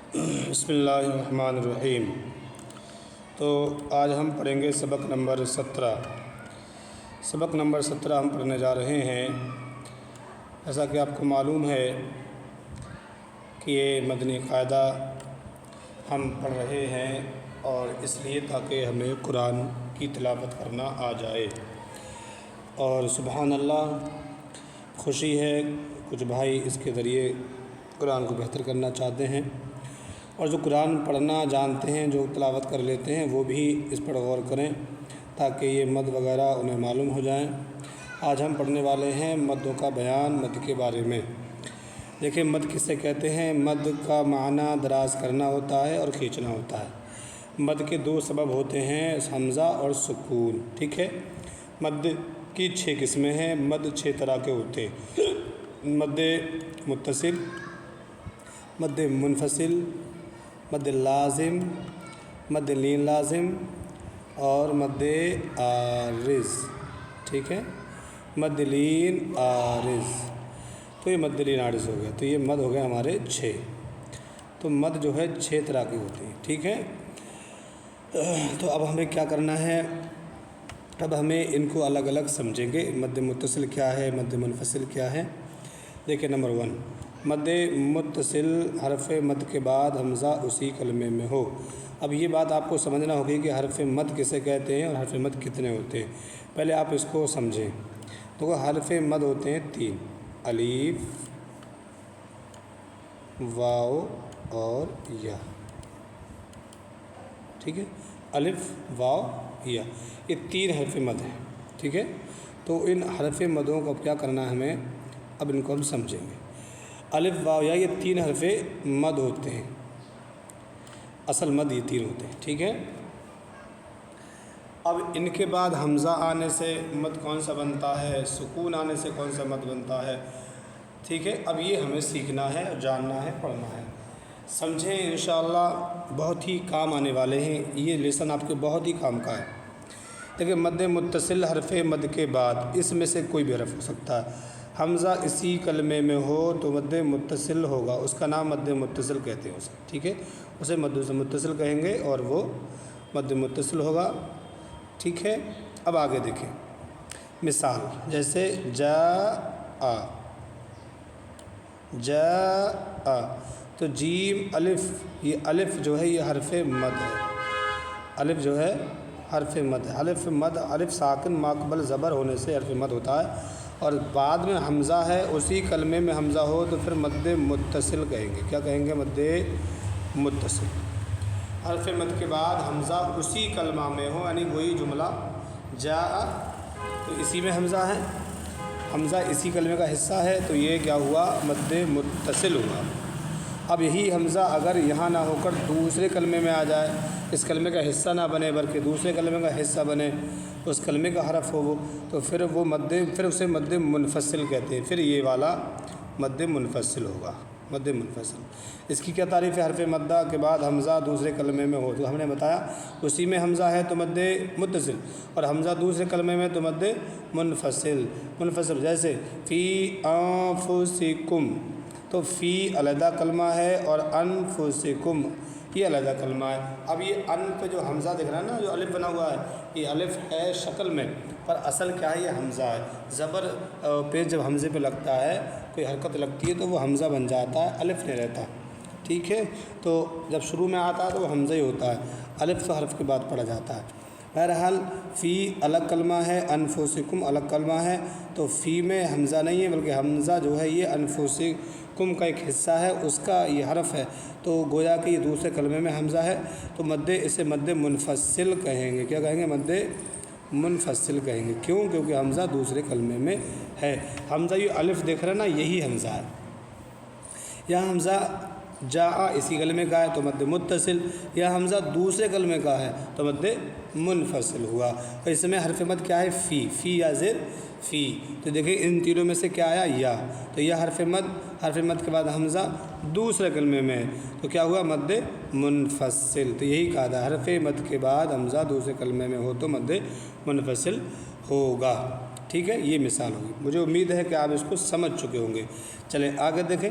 بسم اللہ الرحمن الرحیم۔ تو آج ہم پڑھیں گے سبق نمبر 17۔ سبق نمبر 17 ہم پڑھنے جا رہے ہیں۔ ایسا کہ آپ کو معلوم ہے کہ یہ مدنی قاعدہ ہم پڑھ رہے ہیں اور اس لیے تاکہ ہمیں قرآن کی تلاوت کرنا آ جائے۔ اور سبحان اللہ، خوشی ہے کچھ بھائی اس کے ذریعے قرآن کو بہتر کرنا چاہتے ہیں، اور جو قرآن پڑھنا جانتے ہیں، جو تلاوت کر لیتے ہیں، وہ بھی اس پر غور کریں تاکہ یہ مد وغیرہ انہیں معلوم ہو جائیں۔ آج ہم پڑھنے والے ہیں مدوں کا بیان، مد کے بارے میں۔ دیکھیں مد کسے کہتے ہیں۔ مد کا معنی دراز کرنا ہوتا ہے اور کھینچنا ہوتا ہے۔ مد کے دو سبب ہوتے ہیں، حمزہ اور سکون، ٹھیک ہے۔ مد کی 6 قسمیں ہیں۔ مد 6 طرح کے ہوتے ہیں: مد متصل، مد منفصل، مد لازم، مد لین لازم اور مد عارض، ٹھیک ہے۔ مد لین عارض، تو یہ مد لین عارض ہو گیا، تو یہ مد ہو گئے ہمارے 6۔ تو مد جو ہے 6 طرح کی ہوتی ہے، ٹھیک ہے۔ تو اب ہمیں کیا کرنا ہے، اب ہمیں ان کو الگ الگ سمجھیں گے۔ مد متصل کیا ہے، مد منفصل کیا ہے۔ دیکھیں نمبر 1، مد متصل، حرف مد کے بعد حمزہ اسی کلمے میں ہو۔ اب یہ بات آپ کو سمجھنا ہوگی کہ حرف مد کسے کہتے ہیں اور حرف مد کتنے ہوتے ہیں۔ پہلے آپ اس کو سمجھیں۔ تو حرف مد ہوتے ہیں 3: الف، واو اور یا، ٹھیک ہے۔ الف، واو، یا، یہ 3 حرف مد ہیں، ٹھیک ہے۔ تو ان حرف مدوں کو کیا کرنا ہے ہمیں، اب ان کو ہم سمجھیں گے۔ الف، واو، یا، یہ 3 حرف مد ہوتے ہیں، اصل مد یہ 3 ہوتے ہیں، ٹھیک ہے۔ اب ان کے بعد حمزہ آنے سے مد کون سا بنتا ہے، سکون آنے سے کون سا مد بنتا ہے، ٹھیک ہے۔ اب یہ ہمیں سیکھنا ہے، جاننا ہے، پڑھنا ہے۔ سمجھیں، انشاءاللہ بہت ہی کام آنے والے ہیں، یہ لیسن آپ کے بہت ہی کام کا ہے۔ دیکھیں مد متصل حرف مد کے بعد اس میں سے کوئی بھی حرف ہو سکتا ہے۔ حمزہ اسی کلمے میں ہو تو مد متصل ہوگا، اس کا نام مد متصل کہتے ہیں اسے، ٹھیک ہے۔ اسے مد متصل کہیں گے اور وہ مد متصل ہوگا، ٹھیک ہے۔ اب آگے دیکھیں مثال، جیسے جاء، جاء، تو جیم الف، یہ الف جو ہے یہ حرف مد ہے۔ الف جو ہے حرف مد ہے۔ الف مد، الف ساکن ماقبل زبر ہونے سے حرف مد ہوتا ہے، اور بعد میں حمزہ ہے، اسی کلمے میں حمزہ ہو تو پھر مد متصل کہیں گے۔ کیا کہیں گے؟ مد متصل۔ حرف مد کے بعد حمزہ اسی کلمہ میں ہو، یعنی وہی جملہ جاء، تو اسی میں حمزہ ہے، حمزہ اسی کلمے کا حصہ ہے، تو یہ کیا ہوا؟ مد متصل ہوا۔ اب یہی حمزہ اگر یہاں نہ ہو کر دوسرے کلمے میں آ جائے، اس کلمے کا حصہ نہ بنے بلکہ دوسرے کلمے کا حصہ بنے، اس کلمے کا حرف ہو وہ، تو پھر وہ پھر اسے مد منفصل کہتے ہیں۔ پھر یہ والا مد منفصل ہوگا، مد منفصل۔ اس کی کیا تعریف ہے؟ حرف مدہ کے بعد حمزہ دوسرے کلمے میں ہو، تو ہم نے بتایا اسی میں حمزہ ہے تو مد متصل، اور حمزہ دوسرے کلمے میں تو مد منفصل۔ منفصل جیسے فی انفسکم، تو فی علیحدہ کلمہ ہے اور انفسکم یہ علیحدہ کلمہ ہے۔ اب یہ ان پہ جو حمزہ دکھ رہا ہے نا، جو الف بنا ہوا ہے، یہ الف ہے شکل میں، پر اصل کیا ہے؟ یہ حمزہ ہے۔ زبر پہ جب حمزے پہ لگتا ہے، کوئی حرکت لگتی ہے تو وہ حمزہ بن جاتا ہے، الف نہیں رہتا، ٹھیک ہے۔ تو جب شروع میں آتا ہے تو وہ حمزہ ہی ہوتا ہے، الف تو حرف کے بعد پڑھا جاتا ہے۔ بہرحال فی الگ کلمہ ہے، انفسکم الگ کلمہ ہے، تو فی میں حمزہ نہیں ہے بلکہ حمزہ جو ہے یہ انفسکم کا ایک حصہ ہے، اس کا یہ حرف ہے، تو گویا کہ یہ دوسرے کلمے میں حمزہ ہے، تو اسے مد منفصل کہیں گے۔ کیا کہیں گے؟ مد منفصل کہیں گے۔ کیوں؟ کیونکہ حمزہ دوسرے کلمے میں ہے۔ حمزہ یہ الف دیکھ رہے ہیں نا، یہی حمزہ ہے۔ یہاں حمزہ جاء اسی کلمے کا ہے تو مد متصل، یا حمزہ دوسرے کلمے کا ہے تو مد منفصل ہوا۔ اور اس میں حرف مد کیا ہے؟ فی، فی یا زیر فی، تو دیکھیں ان تینوں میں سے کیا آیا؟ یا، تو یہ حرف مد، حرف مد کے بعد حمزہ دوسرے کلمے میں ہے تو کیا ہوا؟ مد منفصل۔ تو یہی کہا تھا، حرف مد کے بعد حمزہ دوسرے کلمے میں ہو تو مد منفصل ہوگا، ٹھیک ہے۔ یہ مثال ہوگی، مجھے امید ہے کہ آپ اس کو سمجھ چکے ہوں گے۔ چلیں آگے دیکھیں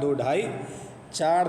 2, 2.5, 4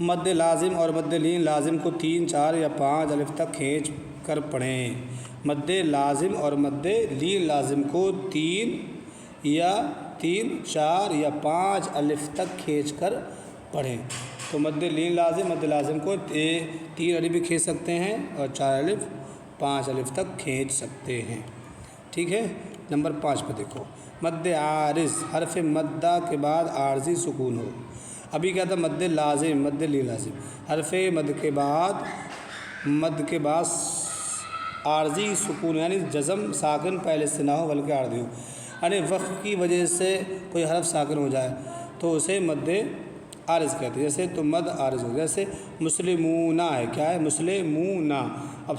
مد لازم اور مد لین لازم کو 3 4 یا 5 الف تک کھینچ کر پڑھیں۔ مد لازم اور مد لین لازم کو 3 4 یا 5 الف تک کھینچ کر پڑھیں۔ تو مد لین لازم مد لازم کو 3 الف بھی کھینچ سکتے ہیں اور 4 الف 5 الف تک کھینچ سکتے ہیں، ٹھیک ہے۔ نمبر 5 پہ دیکھو، مد عارض حرف مدہ کے بعد عارضی سکون ہو۔ ابھی کیا تھا؟ مد لازم مد لین لازم حرف مد کے بعد عارضی سکون یعنی جزم ساکن پہلے سے نہ ہو بلکہ عارضی ہو، یعنی وقف کی وجہ سے کوئی حرف ساکن ہو جائے تو اسے مد عارض کہتے ہیں۔ جیسے تو مد عارض ہو، جیسے مسلمون ہے، کیا ہے؟ مسلمون۔ اب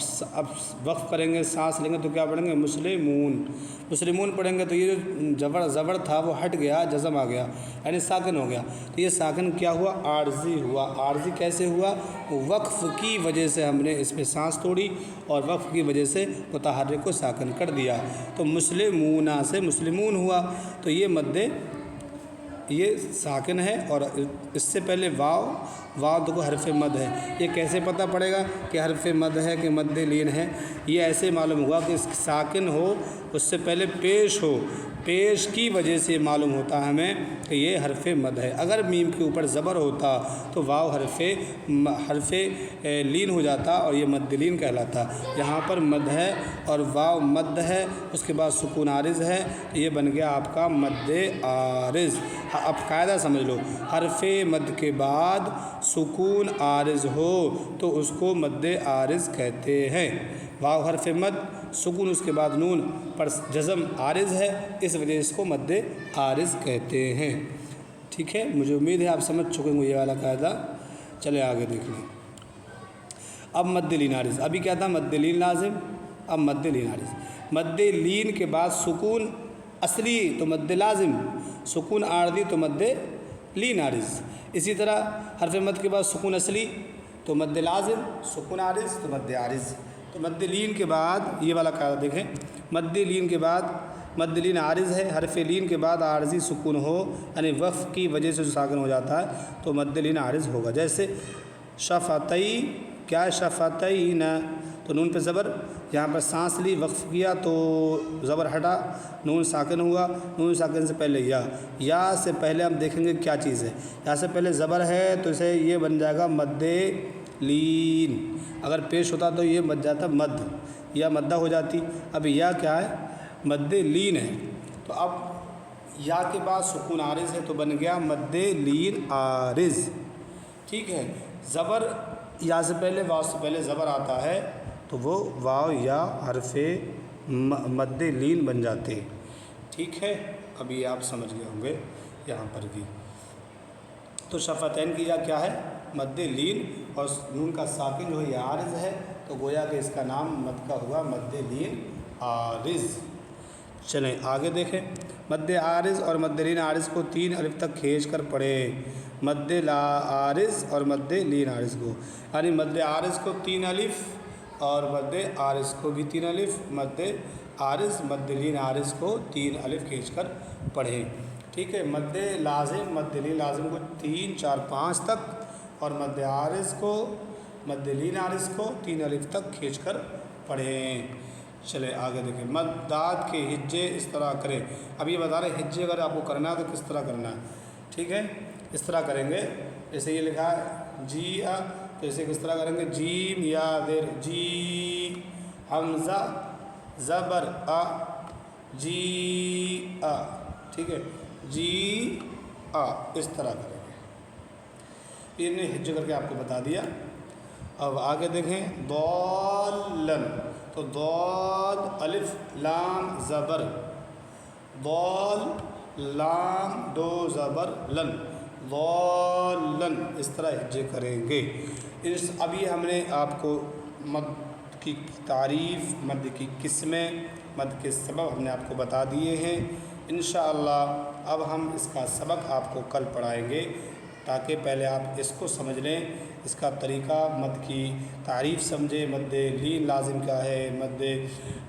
وقف کریں گے، سانس لیں گے تو کیا پڑھیں گے؟ مسلمون پڑھیں گے تو یہ جو زبر تھا وہ ہٹ گیا، جزم آ گیا یعنی ساکن ہو گیا، تو یہ ساکن کیا ہوا؟ عارضی ہوا۔ عارضی کیسے ہوا؟ وقف کی وجہ سے ہم نے اس پہ سانس توڑی اور وقف کی وجہ سے متحرک کو ساکن کر دیا، تو مسلمون سے مسلمون ہوا، تو یہ مد یہ ساکن ہے اور اس سے پہلے واو تو حرف مد ہے۔ یہ کیسے پتہ پڑے گا کہ حرف مد ہے کہ مد لین ہے؟ یہ ایسے معلوم ہوا کہ ساکن ہو، اس سے پہلے پیش ہو، پیش کی وجہ سے معلوم ہوتا ہے ہمیں کہ یہ حرف مد ہے۔ اگر میم کے اوپر زبر ہوتا تو واو حرف لین ہو جاتا اور یہ مد لین کہلاتا۔ یہاں پر مد ہے اور واو مد ہے، اس کے بعد سکون عارض ہے، تو یہ بن گیا آپ کا مد عارض۔ اب قاعدہ سمجھ لو، حرف مد کے بعد سکون عارض ہو تو اس کو مد عارض کہتے ہیں۔ واو حرف مد، سکون اس کے بعد نون پر جزم عارض ہے، اس وجہ سے اس کو مد عارض کہتے ہیں، ٹھیک ہے۔ مجھے امید ہے آپ سمجھ چکے ہوں یہ والا قاعدہ۔ چلے آگے دیکھ لیں۔ اب مد لین عارض، ابھی کیا تھا؟ مد لین لازم، اب مد لین عارض۔ مد لین کے بعد سکون اصلی تو مد لازم، سکون عارضی تو مد لین عارض۔ اسی طرح حرف مد کے بعد سکون اصلی تو مد لازم، سکون عارض تو مد عارض۔ تو مد لین کے بعد یہ والا قاعدہ دیکھیں، مد لین کے بعد مد لین عارض ہے، حرف لین کے بعد عارضی سکون ہو یعنی وقف کی وجہ سے جو ساکن ہو جاتا ہے تو مد لین عارض ہوگا۔ جیسے شفتئی، کیا ہے؟ شفتین، تو نون پہ زبر، یہاں پر سانس لی، وقف کیا تو زبر ہٹا، نون ساکن ہوا، نون ساکن سے پہلے یا سے پہلے ہم دیکھیں گے کیا چیز ہے۔ یا سے پہلے زبر ہے تو اسے یہ بن جائے گا مد لین، اگر پیش ہوتا تو یہ بن جاتا مد، یا مدہ ہو جاتی۔ اب یا کیا ہے؟ مد لین ہے، تو اب یا کے بعد سکون عارض ہے تو بن گیا مد لین عارض، ٹھیک ہے۔ زبر یا سے پہلے واو سے پہلے زبر آتا ہے تو وہ واو یا حرف مد لین بن جاتے ہیں، ٹھیک ہے۔ ابھی آپ سمجھ گئے ہوں گے یہاں پر بھی۔ تو شفتین کی یا کیا ہے؟ مد لین، اور نون کا ساکن جو ہے یہ عارض ہے تو گویا کہ اس کا نام مد کا ہوا مد لین عارض۔ چلیں آگے دیکھیں، مد عارض اور مد لین عارض کو 3 الف تک کھینچ کر پڑھیں۔ مد عارض اور مد لین عارض کو، یعنی مد عارض کو 3 الف اور مد عارض کو بھی 3 الف، مد عارض مد لین عارض کو 3 الف کھینچ کر پڑھیں، ٹھیک ہے۔ مد لازم مد لین لازم کو 3 4 5 تک اور مد عارض کو مد لین عارض کو 3 الف تک کھینچ کر پڑھیں۔ چلے آگے دیکھیں، مدات کے ہجے اس طرح کریں۔ اب یہ بتا رہے ہیں ہجے اگر آپ کو کرنا ہے تو کس طرح کرنا ہے، ٹھیک ہے۔ اس طرح کریں گے، جیسے یہ لکھا ہے جی تو اسے کس طرح کریں گے؟ جیم یا زیر، جی حمزہ زبر جی ٹھیک ہے، جی اس طرح کریں گے۔ یہ نے ہجے کر کے آپ کو بتا دیا۔ اب آگے دیکھیں، ضالن، تو ضاد الف لام زبر، ضال لام دو زبر لن، ضالن، اس طرح ہجے کریں گے۔ اب یہ ہم نے آپ کو مد کی تعریف، مد کی قسمیں، مد کے سبب ہم نے آپ کو بتا دیے ہیں۔ انشاءاللہ اب ہم اس کا سبق آپ کو کل پڑھائیں گے۔ تاکہ پہلے آپ اس کو سمجھ لیں، اس کا طریقہ، مد کی تعریف سمجھیں، مد لین لازم کیا ہے، مد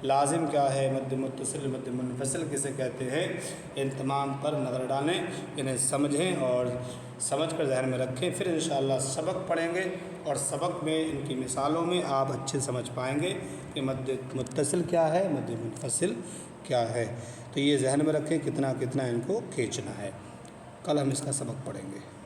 لازم کیا ہے، مد متصل، مد منفصل کسے کہتے ہیں، ان تمام پر نظر ڈالیں، انہیں سمجھیں اور سمجھ کر ذہن میں رکھیں۔ پھر انشاءاللہ سبق پڑھیں گے اور سبق میں ان کی مثالوں میں آپ اچھے سمجھ پائیں گے کہ مد متصل کیا ہے، مد منفصل کیا ہے۔ تو یہ ذہن میں رکھیں کتنا کتنا ان کو کھینچنا ہے۔ کل ہم اس کا سبق پڑھیں گے۔